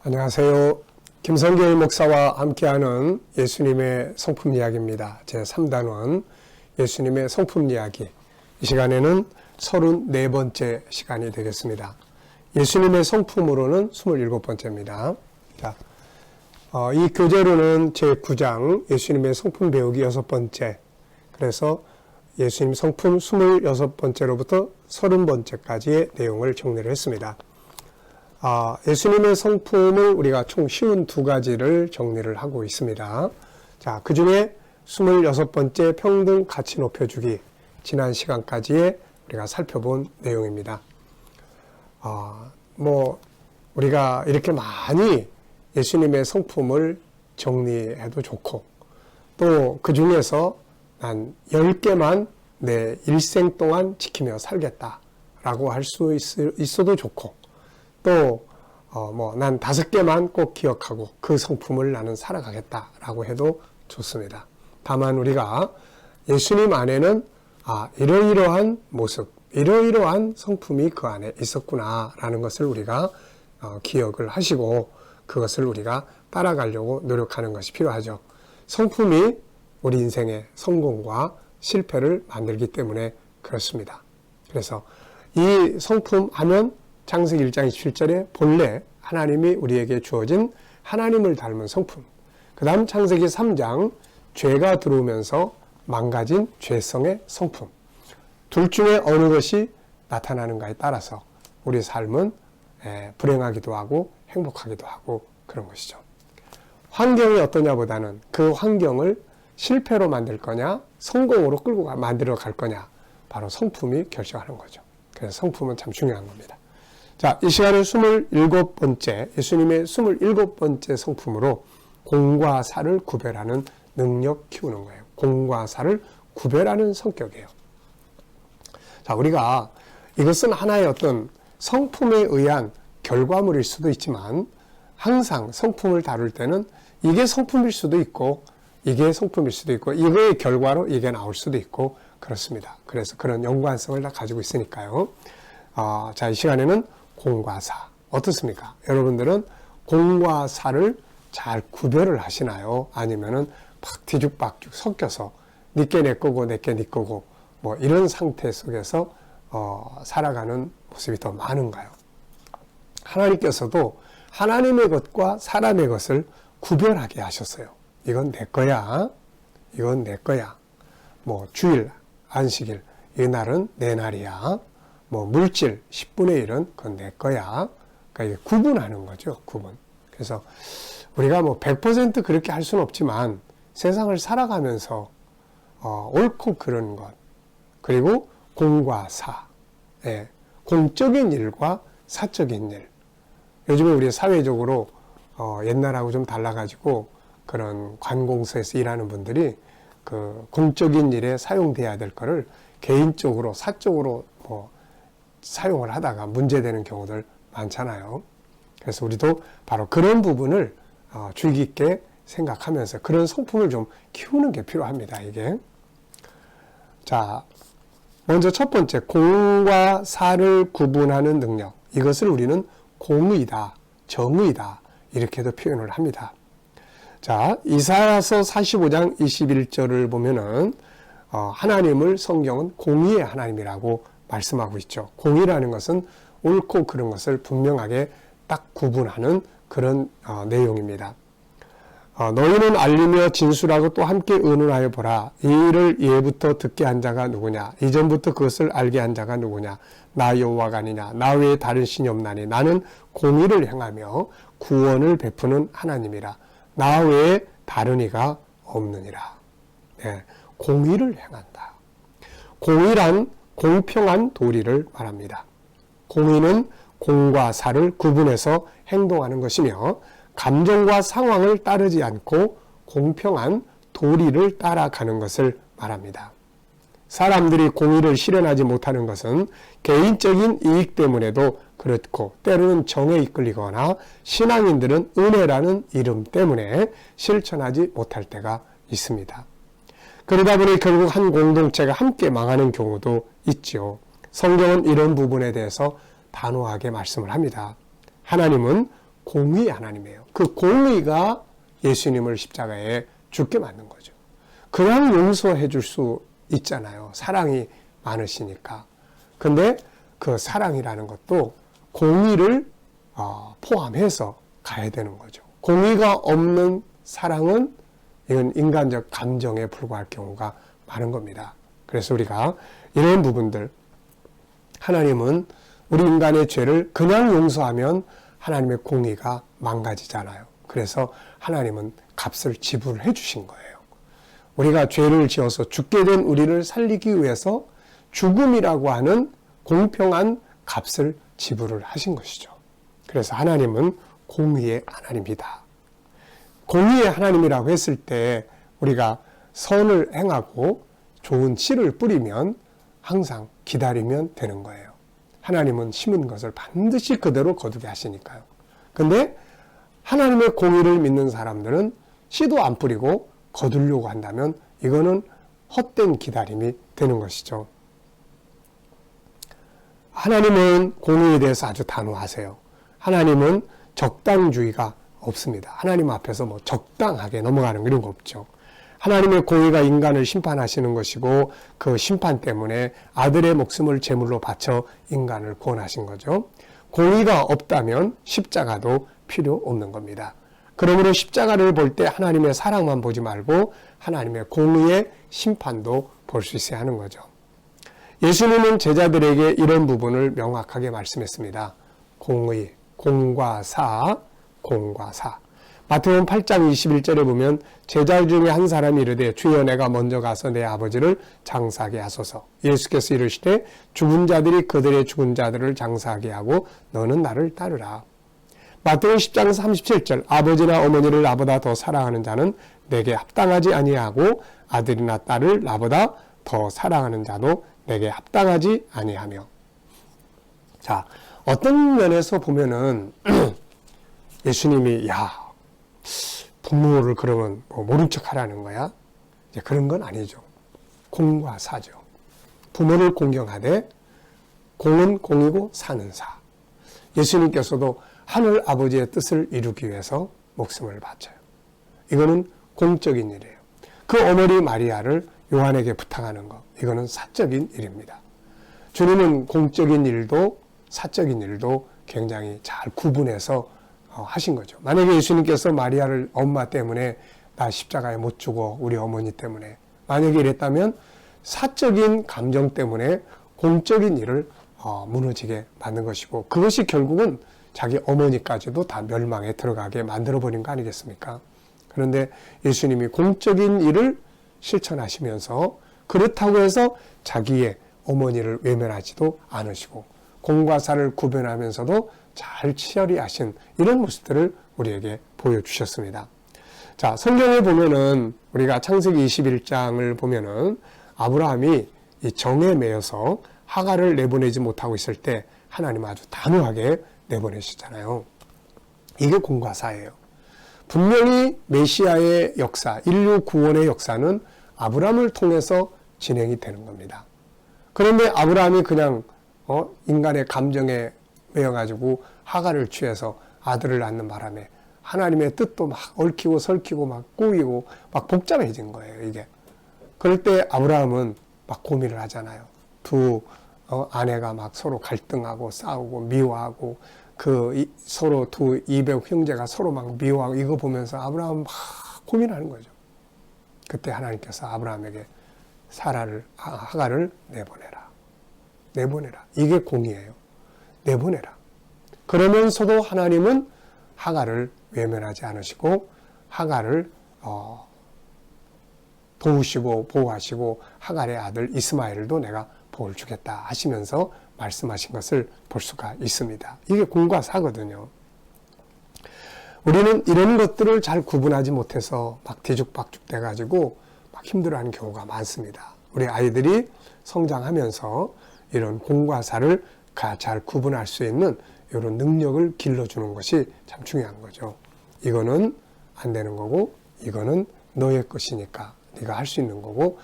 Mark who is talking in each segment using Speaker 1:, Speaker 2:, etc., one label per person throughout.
Speaker 1: 안녕하세요. 김성길 목사와 함께하는 예수님의 성품 이야기입니다. 제3단원 예수님의 성품 이야기. 이 시간에는 34번째 시간이 되겠습니다. 예수님의 성품으로는 27번째입니다. 자, 이 교재로는 제9장 예수님의 성품 배우기 6번째, 그래서 예수님 성품 26번째로부터 30번째까지의 내용을 정리를 했습니다. 예수님의 성품을 우리가 총 쉬운 2가지를 정리를 하고 있습니다. 자, 그 중에 26번째 평등 가치 높여주기, 지난 시간까지의 우리가 살펴본 내용입니다. 우리가 이렇게 많이 예수님의 성품을 정리해도 좋고, 또 그 중에서 난 10개만 내 일생 동안 지키며 살겠다라고 할 수 있어도 좋고, 또 난 5개만 꼭 기억하고 그 성품을 나는 살아가겠다라고 해도 좋습니다. 다만 우리가 예수님 안에는 이러이러한 모습, 이러이러한 성품이 그 안에 있었구나라는 것을 우리가 기억을 하시고 그것을 우리가 따라가려고 노력하는 것이 필요하죠. 성품이 우리 인생의 성공과 실패를 만들기 때문에 그렇습니다. 그래서 이 성품 하면 창세기 1장 27절에 본래 하나님이 우리에게 주어진 하나님을 닮은 성품, 그 다음 창세기 3장 죄가 들어오면서 망가진 죄성의 성품, 둘 중에 어느 것이 나타나는가에 따라서 우리 삶은 불행하기도 하고 행복하기도 하고 그런 것이죠. 환경이 어떠냐 보다는 그 환경을 실패로 만들 거냐 성공으로 끌고 만들어 갈 거냐, 바로 성품이 결정하는 거죠. 그래서 성품은 참 중요한 겁니다. 자, 이 시간은 27번째, 예수님의 27번째 성품으로 공과 사를 구별하는 능력 키우는 거예요. 공과 사를 구별하는 성격이에요. 자, 우리가 이것은 하나의 어떤 성품에 의한 결과물일 수도 있지만, 항상 성품을 다룰 때는 이게 성품일 수도 있고, 이게 성품일 수도 있고, 이거의 결과로 이게 나올 수도 있고, 그렇습니다. 그래서 그런 연관성을 다 가지고 있으니까요. 자, 이 시간에는 공과 사. 어떻습니까? 여러분들은 공과 사를 잘 구별을 하시나요? 아니면은 막 뒤죽박죽 섞여서 니께 내 거고 내께 네 거고 이런 상태 속에서 살아가는 모습이 더 많은가요? 하나님께서도 하나님의 것과 사람의 것을 구별하게 하셨어요. 이건 내 거야. 이건 내 거야. 주일, 안식일, 이 날은 내 날이야. 물질 10분의 1은 그건 내 거야. 그러니까 이게 구분하는 거죠. 구분. 그래서 우리가 100% 그렇게 할 수는 없지만 세상을 살아가면서 옳고 그른 것, 그리고 공과 사, 공적인 일과 사적인 일. 요즘에 우리 사회적으로 옛날하고 좀 달라가지고 그런 관공서에서 일하는 분들이 그 공적인 일에 사용돼야 될 거를 개인적으로 사적으로 사용을 하다가 문제되는 경우들 많잖아요. 그래서 우리도 바로 그런 부분을 주의 깊게 생각하면서 그런 성품을 좀 키우는 게 필요합니다. 이게. 자, 먼저 첫 번째, 공과 사를 구분하는 능력. 이것을 우리는 공의다, 정의다, 이렇게도 표현을 합니다. 자, 이사야서 45장 21절을 보면은 하나님을 성경은 공의의 하나님이라고 말씀하고 있죠. 공의라는 것은 옳고 그른 것을 분명하게 딱 구분하는 그런 내용입니다. 너희는 알리며 진술하고 또 함께 의논하여 보라. 이 일을 예부터 듣게 한 자가 누구냐? 이전부터 그것을 알게 한 자가 누구냐? 나 여호와가 아니냐? 나 외에 다른 신이 없나니? 나는 공의를 행하며 구원을 베푸는 하나님이라. 나 외에 다른 이가 없느니라. 공의를 행한다. 공의란 공평한 도리를 말합니다. 공의는 공과 사를 구분해서 행동하는 것이며, 감정과 상황을 따르지 않고 공평한 도리를 따라가는 것을 말합니다. 사람들이 공의를 실현하지 못하는 것은 개인적인 이익 때문에도 그렇고, 때로는 정에 이끌리거나 신앙인들은 은혜라는 이름 때문에 실천하지 못할 때가 있습니다. 그러다 보니 결국 한 공동체가 함께 망하는 경우도 있죠. 성경은 이런 부분에 대해서 단호하게 말씀을 합니다. 하나님은 공의 하나님이에요. 그 공의가 예수님을 십자가에 죽게 만든 거죠. 그냥 용서해 줄 수 있잖아요. 사랑이 많으시니까. 근데 그 사랑이라는 것도 공의를 포함해서 가야 되는 거죠. 공의가 없는 사랑은 이건 인간적 감정에 불과할 경우가 많은 겁니다. 그래서 우리가 이런 부분들, 하나님은 우리 인간의 죄를 그냥 용서하면 하나님의 공의가 망가지잖아요. 그래서 하나님은 값을 지불해 주신 거예요. 우리가 죄를 지어서 죽게 된 우리를 살리기 위해서 죽음이라고 하는 공평한 값을 지불을 하신 것이죠. 그래서 하나님은 공의의 하나님이다. 공의의 하나님이라고 했을 때 우리가 선을 행하고 좋은 씨를 뿌리면 항상 기다리면 되는 거예요. 하나님은 심은 것을 반드시 그대로 거두게 하시니까요. 근데 하나님의 공의를 믿는 사람들은 씨도 안 뿌리고 거두려고 한다면 이거는 헛된 기다림이 되는 것이죠. 하나님은 공의에 대해서 아주 단호하세요. 하나님은 적당주의가 없습니다. 하나님 앞에서 뭐 적당하게 넘어가는 이런 거 없죠. 하나님의 공의가 인간을 심판하시는 것이고 그 심판 때문에 아들의 목숨을 제물로 바쳐 인간을 구원하신 거죠. 공의가 없다면 십자가도 필요 없는 겁니다. 그러므로 십자가를 볼 때 하나님의 사랑만 보지 말고 하나님의 공의의 심판도 볼 수 있어야 하는 거죠. 예수님은 제자들에게 이런 부분을 명확하게 말씀했습니다. 공의, 공과 사, 공과 사. 마태복음 8장 21절에 보면 제자 중에 한 사람이 이르되 주여 내가 먼저 가서 내 아버지를 장사하게 하소서. 예수께서 이르시되 죽은 자들이 그들의 죽은 자들을 장사하게 하고 너는 나를 따르라. 마태복음 10장 37절 아버지나 어머니를 나보다 더 사랑하는 자는 내게 합당하지 아니하고 아들이나 딸을 나보다 더 사랑하는 자도 내게 합당하지 아니하며. 자, 어떤 면에서 보면은 예수님이 부모를 그러면 뭐 모른 척 하라는 거야? 이제 그런 건 아니죠. 공과 사죠. 부모를 공경하되 공은 공이고 사는 사. 예수님께서도 하늘 아버지의 뜻을 이루기 위해서 목숨을 바쳐요. 이거는 공적인 일이에요. 그 어머니 마리아를 요한에게 부탁하는 것, 이거는 사적인 일입니다. 주님은 공적인 일도 사적인 일도 굉장히 잘 구분해서 하신 거죠. 만약에 예수님께서 마리아를 엄마 때문에 나 십자가에 못 죽어 우리 어머니 때문에 만약에 이랬다면 사적인 감정 때문에 공적인 일을 무너지게 만든 것이고 그것이 결국은 자기 어머니까지도 다 멸망에 들어가게 만들어버린 거 아니겠습니까? 그런데 예수님이 공적인 일을 실천하시면서 그렇다고 해서 자기의 어머니를 외면하지도 않으시고 공과 사를 구별하면서도 잘 처리하신 이런 모습들을 우리에게 보여주셨습니다. 자, 성경에 보면은 우리가 창세기 21장을 보면은 아브라함이 이 정에 매여서 하갈을 내보내지 못하고 있을 때 하나님 아주 단호하게 내보내시잖아요. 이게 공과 사예요. 분명히 메시아의 역사, 인류 구원의 역사는 아브라함을 통해서 진행이 되는 겁니다. 그런데 아브라함이 그냥 인간의 감정에 매여가지고 하갈을 취해서 아들을 낳는 바람에 하나님의 뜻도 막 얽히고 설키고 막 꼬이고 막 복잡해진 거예요, 이게. 그럴 때 아브라함은 막 고민을 하잖아요. 두 아내가 막 서로 갈등하고 싸우고 미워하고 서로 두 이백 형제가 서로 막 미워하고 이거 보면서 아브라함은 막 고민하는 거죠. 그때 하나님께서 아브라함에게 하갈을 내보내라. 이게 공의예요. 내보내라. 그러면서도 하나님은 하갈을 외면하지 않으시고 하갈을 도우시고 보호하시고 하갈의 아들 이스마엘도 내가 복을 주겠다 하시면서 말씀하신 것을 볼 수가 있습니다. 이게 공과 사거든요. 우리는 이런 것들을 잘 구분하지 못해서 막 뒤죽박죽 돼가지고 막 힘들어하는 경우가 많습니다. 우리 아이들이 성장하면서 이런 공과 사를 잘 구분할 수 있는 이런 능력을 길러주는 것이 참 중요한 거죠. 이거는 안 되는 거고 이거는 너의 것이니까 네가 할 수 있는 거고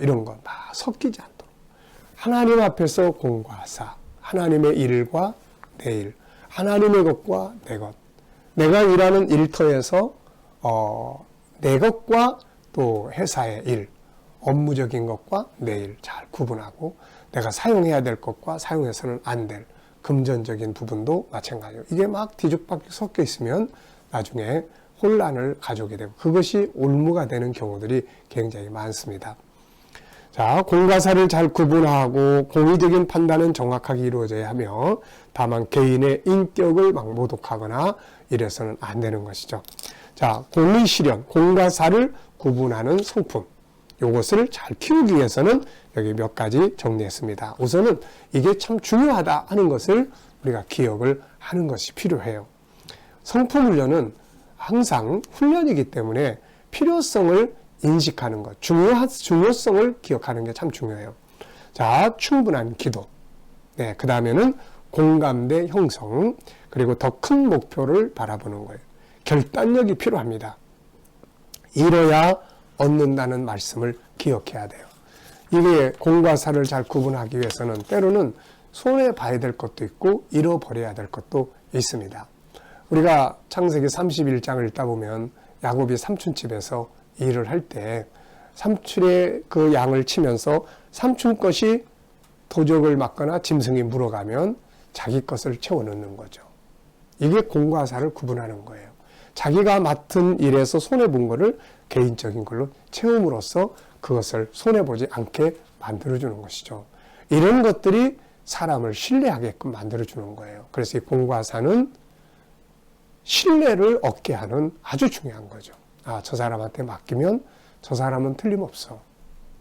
Speaker 1: 이런 건 다 섞이지 않도록 하나님 앞에서 공과 사, 하나님의 일과 내 일, 하나님의 것과 내 것, 내가 일하는 일터에서 내 것과 또 회사의 일, 업무적인 것과 내 일 잘 구분하고 내가 사용해야 될 것과 사용해서는 안 될 금전적인 부분도 마찬가지예요. 이게 막 뒤죽박죽 섞여 있으면 나중에 혼란을 가져오게 되고 그것이 올무가 되는 경우들이 굉장히 많습니다. 자, 공과 사를 잘 구분하고 공의적인 판단은 정확하게 이루어져야 하며 다만 개인의 인격을 막 모독하거나 이래서는 안 되는 것이죠. 자, 공의 실현, 공과 사를 구분하는 성품. 이것을 잘 키우기 위해서는 여기 몇 가지 정리했습니다. 우선은 이게 참 중요하다 하는 것을 우리가 기억을 하는 것이 필요해요. 성품 훈련은 항상 훈련이기 때문에 필요성을 인식하는 것, 중요성을 기억하는 게 참 중요해요. 자, 충분한 기도. 네, 그 다음에는 공감대 형성, 그리고 더 큰 목표를 바라보는 거예요. 결단력이 필요합니다. 이뤄야 얻는다는 말씀을 기억해야 돼요. 이게 공과 사를 잘 구분하기 위해서는 때로는 손해봐야 될 것도 있고 잃어버려야 될 것도 있습니다. 우리가 창세기 31장을 읽다 보면 야곱이 삼촌집에서 일을 할 때 삼촌의 그 양을 치면서 삼촌 것이 도적을 맞거나 짐승이 물어가면 자기 것을 채워넣는 거죠. 이게 공과 사를 구분하는 거예요. 자기가 맡은 일에서 손해본 거를 개인적인 걸로 채움으로써 그것을 손해보지 않게 만들어주는 것이죠. 이런 것들이 사람을 신뢰하게끔 만들어주는 거예요. 그래서 이 공과 사는 신뢰를 얻게 하는 아주 중요한 거죠. 아, 저 사람한테 맡기면 저 사람은 틀림없어.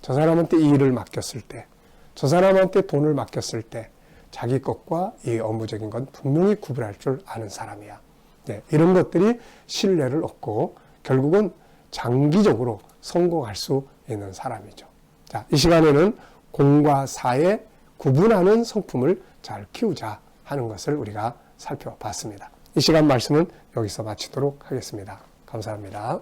Speaker 1: 저 사람한테 이 일을 맡겼을 때, 저 사람한테 돈을 맡겼을 때 자기 것과 이 업무적인 건 분명히 구분할 줄 아는 사람이야. 네, 이런 것들이 신뢰를 얻고 결국은 장기적으로 성공할 수 있는 사람이죠. 자, 이 시간에는 공과 사의 구분하는 성품을 잘 키우자 하는 것을 우리가 살펴봤습니다. 이 시간 말씀은 여기서 마치도록 하겠습니다. 감사합니다.